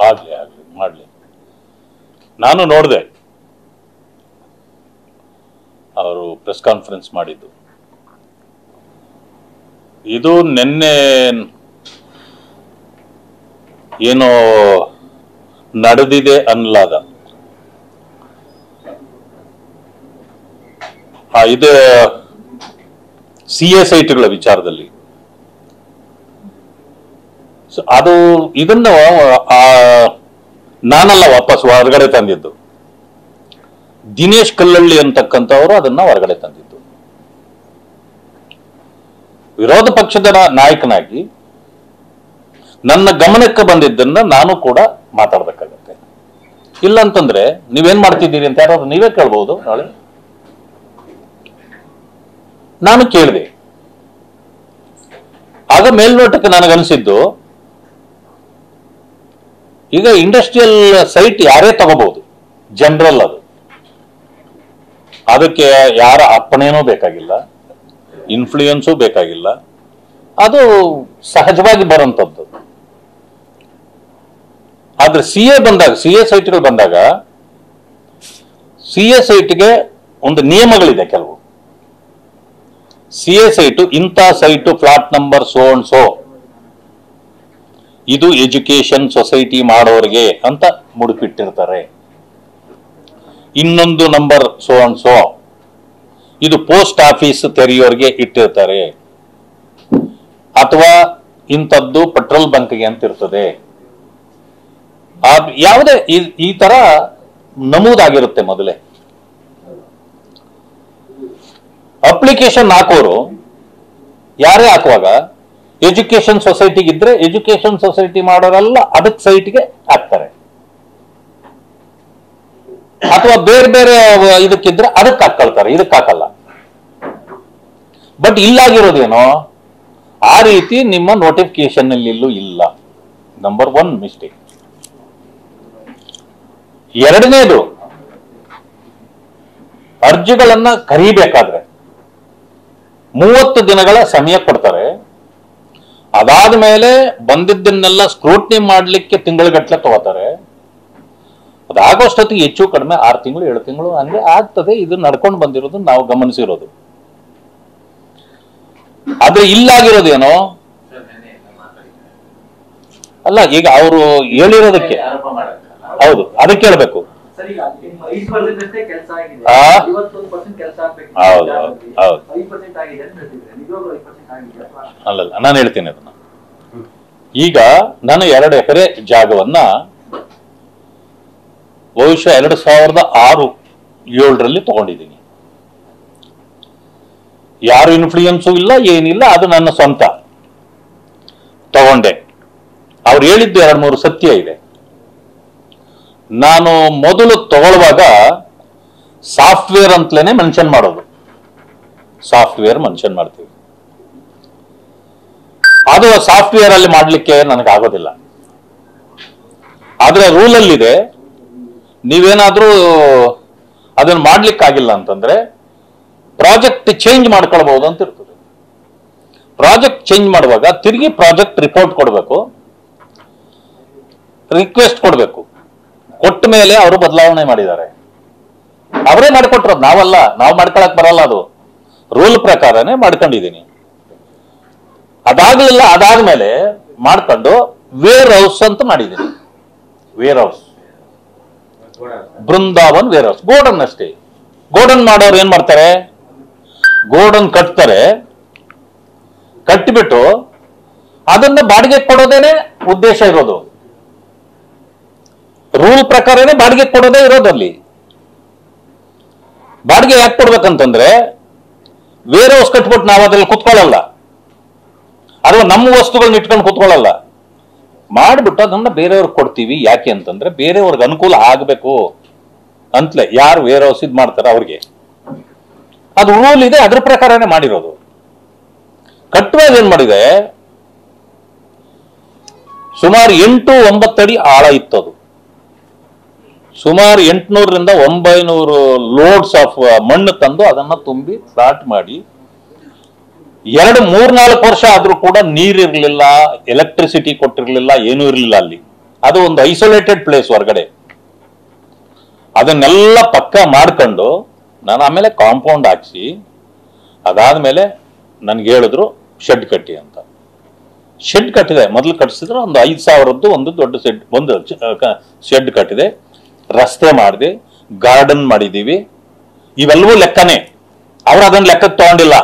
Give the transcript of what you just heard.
ಆಗ್ಲಿ ಮಾಡ್ಲಿ. ನಾನು ನೋಡಿದೆ ಅವರು ಪ್ರೆಸ್ ಕಾನ್ಫರೆನ್ಸ್ ಮಾಡಿದ್ದು. ಇದು ನಿನ್ನೆ ಏನೋ ನಡೆದಿದೆ ಅನ್ನಲಾದ ಇದು CA ಸೈಟ್ಗಳ ವಿಚಾರದಲ್ಲಿ ಅದು ಇದನ್ನ ನಾನಲ್ಲ ವಾಪಸ್ ಹೊರಗಡೆ ತಂದಿದ್ದು, ದಿನೇಶ್ ಕಲ್ಲಳ್ಳಿ ಅಂತಕ್ಕಂಥವರು ಅದನ್ನ ಹೊರಗಡೆ ತಂದಿದ್ದು. ವಿರೋಧ ಪಕ್ಷದ ನಾಯಕನಾಗಿ ನನ್ನ ಗಮನಕ್ಕೆ ಬಂದಿದ್ದನ್ನ ನಾನು ಕೂಡ ಮಾತಾಡ್ಬೇಕಾಗತ್ತೆ. ಇಲ್ಲ ಅಂತಂದ್ರೆ ನೀವೇನ್ ಮಾಡ್ತಿದ್ದೀರಿ ಅಂತ ಯಾರಾದ್ರೂ ನೀವೇ ಕೇಳ್ಬಹುದು. ನಾಳೆ ನಾನು ಕೇಳಿದೆ, ಆಗ ಮೇಲ್ನೋಟಕ್ಕೆ ನನಗನ್ಸಿದ್ದು ಈಗ ಇಂಡಸ್ಟ್ರಿಯಲ್ ಸೈಟ್ ಯಾರೇ ತಗೋಬಹುದು, ಜನರಲ್ ಅದು, ಅದಕ್ಕೆ ಯಾರ ಅಪ್ಪಣೆನೂ ಬೇಕಾಗಿಲ್ಲ, ಇನ್ಫ್ಲೂಯೆನ್ಸು ಬೇಕಾಗಿಲ್ಲ, ಅದು ಸಹಜವಾಗಿ ಬರುವಂಥದ್ದು. ಆದ್ರೆ CA ಸೈಟ್ಗಳು ಬಂದಾಗ CA ಸೈಟ್ಗೆ ಒಂದು ನಿಯಮಗಳಿದೆ ಕೆಲವು. CA ಸೈಟು ಇಂಥ site flat number so and so, ಇದು ಎಜುಕೇಶನ್ ಸೊಸೈಟಿ ಮಾಡೋರಿಗೆ ಅಂತ ಮುಡುಪಿಟ್ಟಿರ್ತಾರೆ. ಇನ್ನೊಂದು ನಂಬರ್ ಸೋ ಅಂಡ್ ಸೋ, ಇದು ಪೋಸ್ಟ್ ಆಫೀಸ್ ತೆರೆಯೋರಿಗೆ ಇಟ್ಟಿರ್ತಾರೆ, ಅಥವಾ ಇಂಥದ್ದು ಪೆಟ್ರೋಲ್ ಬಂಕ್ಗೆ ಅಂತ ಇರ್ತದೆ. ಯಾವುದೇ ಈ ತರ ನಮೂದಾಗಿರುತ್ತೆ ಮೊದಲೇ. ಅಪ್ಲಿಕೇಶನ್ ಹಾಕೋರು ಯಾರೇ ಹಾಕುವಾಗ ಎಜುಕೇಶನ್ ಸೊಸೈಟಿಗಿದ್ರೆ ಎಜುಕೇಶನ್ ಸೊಸೈಟಿ ಮಾಡೋರೆಲ್ಲ ಅದಕ್ಕೆ ಸೈಟ್ಗೆ ಹಾಕ್ತಾರೆ, ಅಥವಾ ಬೇರೆ ಬೇರೆ ಇದಕ್ಕಿದ್ರೆ ಅದಕ್ಕೆ ಹಾಕೊಳ್ತಾರೆ, ಇದಕ್ಕೆ ಹಾಕಲ್ಲ. ಬಟ್ ಇಲ್ಲಾಗಿರೋದೇನೋ ಆ ರೀತಿ ನಿಮ್ಮ ನೋಟಿಫಿಕೇಶನ್ ಅಲ್ಲಿಲ್ಲೂ ಇಲ್ಲ. Number 1 mistake. ಎರಡನೇದು, ಅರ್ಜಿಗಳನ್ನ ಕರೀಬೇಕಾದ್ರೆ 30 ದಿನಗಳ ಸಮಯ ಕೊಡ್ತಾರೆ. ಅದಾದ ಮೇಲೆ ಬಂದಿದ್ದನ್ನೆಲ್ಲ ಸ್ಕ್ರೂಟ್ನಿ ಮಾಡ್ಲಿಕ್ಕೆ ತಿಂಗಳಗಟ್ಟಲೆ ತಗೋತಾರೆ. ಅದಾಗೋಷ್ಟೊತ್ತಿಗೆ ಹೆಚ್ಚು ಕಡಿಮೆ 6 ತಿಂಗಳು 7 ತಿಂಗಳು ಹಂಗೆ ಆಗ್ತದೆ. ಇದು ನಡ್ಕೊಂಡು ಬಂದಿರೋದು ನಾವು ಗಮನಿಸಿರೋದು. ಆದ್ರೆ ಇಲ್ಲಾಗಿರೋದೇನೋ ಅಲ್ಲ, ಈಗ ಅವರು ಹೇಳಿರೋದಕ್ಕೆ ಹೌದು ಅದಕ್ಕೆ ಹೇಳ್ಬೇಕು. ಅಲ್ಲಲ್ಲ, ನಾನು ಹೇಳ್ತೀನಿ ಅದನ್ನ. ಈಗ ನಾನು 2 ಎಕರೆ ಜಾಗವನ್ನ ಬಹುಶಃ 2006-07 ತಗೊಂಡಿದ್ದೀನಿ. ಯಾರು ಇನ್ಫ್ಲೂಯೆನ್ಸು ಇಲ್ಲ, ಏನಿಲ್ಲ, ಅದು ನನ್ನ ಸ್ವಂತ ತಗೊಂಡೆ. ಅವ್ರು ಹೇಳಿದ್ದು 2-3 ಸತ್ಯ ಇದೆ. ನಾನು ಮೊದಲು ತಗೊಳ್ಳುವಾಗ ಸಾಫ್ಟ್ವೇರ್ ಅಂತಲೇ ಮೆನ್ಷನ್ ಮಾಡೋದು, ಸಾಫ್ಟ್ವೇರ್ ಮೆನ್ಷನ್ ಮಾಡ್ತೀವಿ. ಅದು ಸಾಫ್ಟ್ವೇರ್ ಅಲ್ಲಿ ಮಾಡ್ಲಿಕ್ಕೆ ನನಗೆ ಆಗೋದಿಲ್ಲ. ಆದ್ರೆ ರೂಲ್ ಅಲ್ಲಿದೆ, ನೀವೇನಾದ್ರೂ ಅದನ್ನ ಮಾಡ್ಲಿಕ್ಕಾಗಿಲ್ಲ ಅಂತಂದ್ರೆ ಪ್ರಾಜೆಕ್ಟ್ ಚೇಂಜ್ ಮಾಡ್ಕೊಳ್ಬಹುದು ಅಂತ ಇರ್ತದೆ. ಪ್ರಾಜೆಕ್ಟ್ ಚೇಂಜ್ ಮಾಡುವಾಗ ತಿರುಗಿ ಪ್ರಾಜೆಕ್ಟ್ ರಿಪೋರ್ಟ್ ಕೊಡಬೇಕು, ರಿಕ್ವೆಸ್ಟ್ ಕೊಡಬೇಕು. ಕೊಟ್ಟ ಮೇಲೆ ಅವರು ಬದಲಾವಣೆ ಮಾಡಿದ್ದಾರೆ, ಅವರೇ ಮಾಡಿಕೊಟ್ರದು, ನಾವಲ್ಲ, ನಾವು ಮಾಡ್ಕೊಳಕ್ ಬರಲ್ಲ. ಅದು ರೂಲ್ ಪ್ರಕಾರನೇ ಮಾಡ್ಕೊಂಡಿದ್ದೀನಿ. ಅದಾಗ್ಲಿಲ್ಲ, ಅದಾದ್ಮೇಲೆ ಮಾಡ್ಕೊಂಡು ವೇರ್ ಹೌಸ್ ಅಂತ ಮಾಡಿದ್ದೀನಿ. Warehouse, Brindavan warehouse, godown ಅಷ್ಟೇ. ಗೋಡನ್ ಮಾಡೋರು ಏನ್ ಮಾಡ್ತಾರೆ, ಗೋಡನ್ ಕಟ್ತಾರೆ, ಕಟ್ಟಿಬಿಟ್ಟು ಅದನ್ನ ಬಾಡಿಗೆ ಕೊಡೋದೇನೆ ಉದ್ದೇಶ ಇರೋದು. ರೂಲ್ ಪ್ರಕಾರನೇ ಬಾಡಿಗೆ ಕೊಡೋದೇ ಇರೋದಲ್ಲಿ. ಬಾಡಿಗೆ ಯಾಕೆ ಕೊಡ್ಬೇಕಂತಂದ್ರೆ ವೇರ್ ಹೌಸ್ ಕಟ್ಬಿಟ್ಟು ನಾವು ಅದ್ರಲ್ಲಿ ಕುತ್ಕೊಳ್ಳಲ್ಲ, ಅಥವಾ ನಮ್ಮ ವಸ್ತುಗಳನ್ನ ಇಟ್ಕೊಂಡು ಕುತ್ಕೊಳ್ಳಲ್ಲ. ಮಾಡಿಬಿಟ್ಟು ಅದನ್ನ ಬೇರೆಯವ್ರಿಗೆ ಕೊಡ್ತೀವಿ. ಯಾಕೆ ಅಂತಂದ್ರೆ ಬೇರೆಯವ್ರಿಗೆ ಅನುಕೂಲ ಆಗ್ಬೇಕು ಅಂತಲೇ. ಯಾರು ವೇರ್ ಹೌಸ್ ಇದ್ ಮಾಡ್ತಾರೆ ಅವ್ರಿಗೆ ಅದು ರೂಲ್ ಇದೆ, ಅದ್ರ ಪ್ರಕಾರನೇ ಮಾಡಿರೋದು. ಕಟ್ಟುವಾಗ ಏನ್ ಮಾಡಿದೆ, ಸುಮಾರು 8-9 ಅಡಿ ಆಳ ಇತ್ತದು. ಸುಮಾರು 800-900 ಲೋಡ್ಸ್ ಆಫ್ ಮಣ್ಣು ತಂದು ಅದನ್ನ ತುಂಬಿ ಫ್ಲಾಟ್ ಮಾಡಿ 3-4 ವರ್ಷ ಆದ್ರೂ ಕೂಡ ನೀರಿರ್ಲಿಲ್ಲ, ಎಲೆಕ್ಟ್ರಿಸಿಟಿ ಕೊಟ್ಟಿರ್ಲಿಲ್ಲ, ಏನೂ ಇರ್ಲಿಲ್ಲ ಅಲ್ಲಿ. ಅದು ಒಂದು ಐಸೋಲೇಟೆಡ್ ಪ್ಲೇಸ್ ಹೊರಗಡೆ. ಅದನ್ನೆಲ್ಲ ಪಕ್ಕ ಮಾಡ್ಕೊಂಡು ನಾನು ಆಮೇಲೆ ಕಾಂಪೌಂಡ್ ಹಾಕ್ಸಿ, ಅದಾದ್ಮೇಲೆ ನನ್ಗೆ ಹೇಳಿದ್ರು ಶೆಡ್ ಕಟ್ಟಿ ಅಂತ. ಶೆಡ್ ಕಟ್ಟಿದೆ. ಮೊದಲು ಕಟ್ಟಿಸಿದ್ರೆ ಒಂದು 5,000ದ್ದು ಒಂದು ದೊಡ್ಡ ಶೆಡ್ ಕಟ್ಟಿದೆ. ರಸ್ತೆ ಮಾಡಿದೆ, ಗಾರ್ಡನ್ ಮಾಡಿದೀವಿ. ಇವೆಲ್ಲವೂ ಲೆಕ್ಕನೇ. ಅವ್ರು ಅದನ್ನ ಲೆಕ್ಕಕ್ಕೆ ತಗೊಂಡಿಲ್ಲ.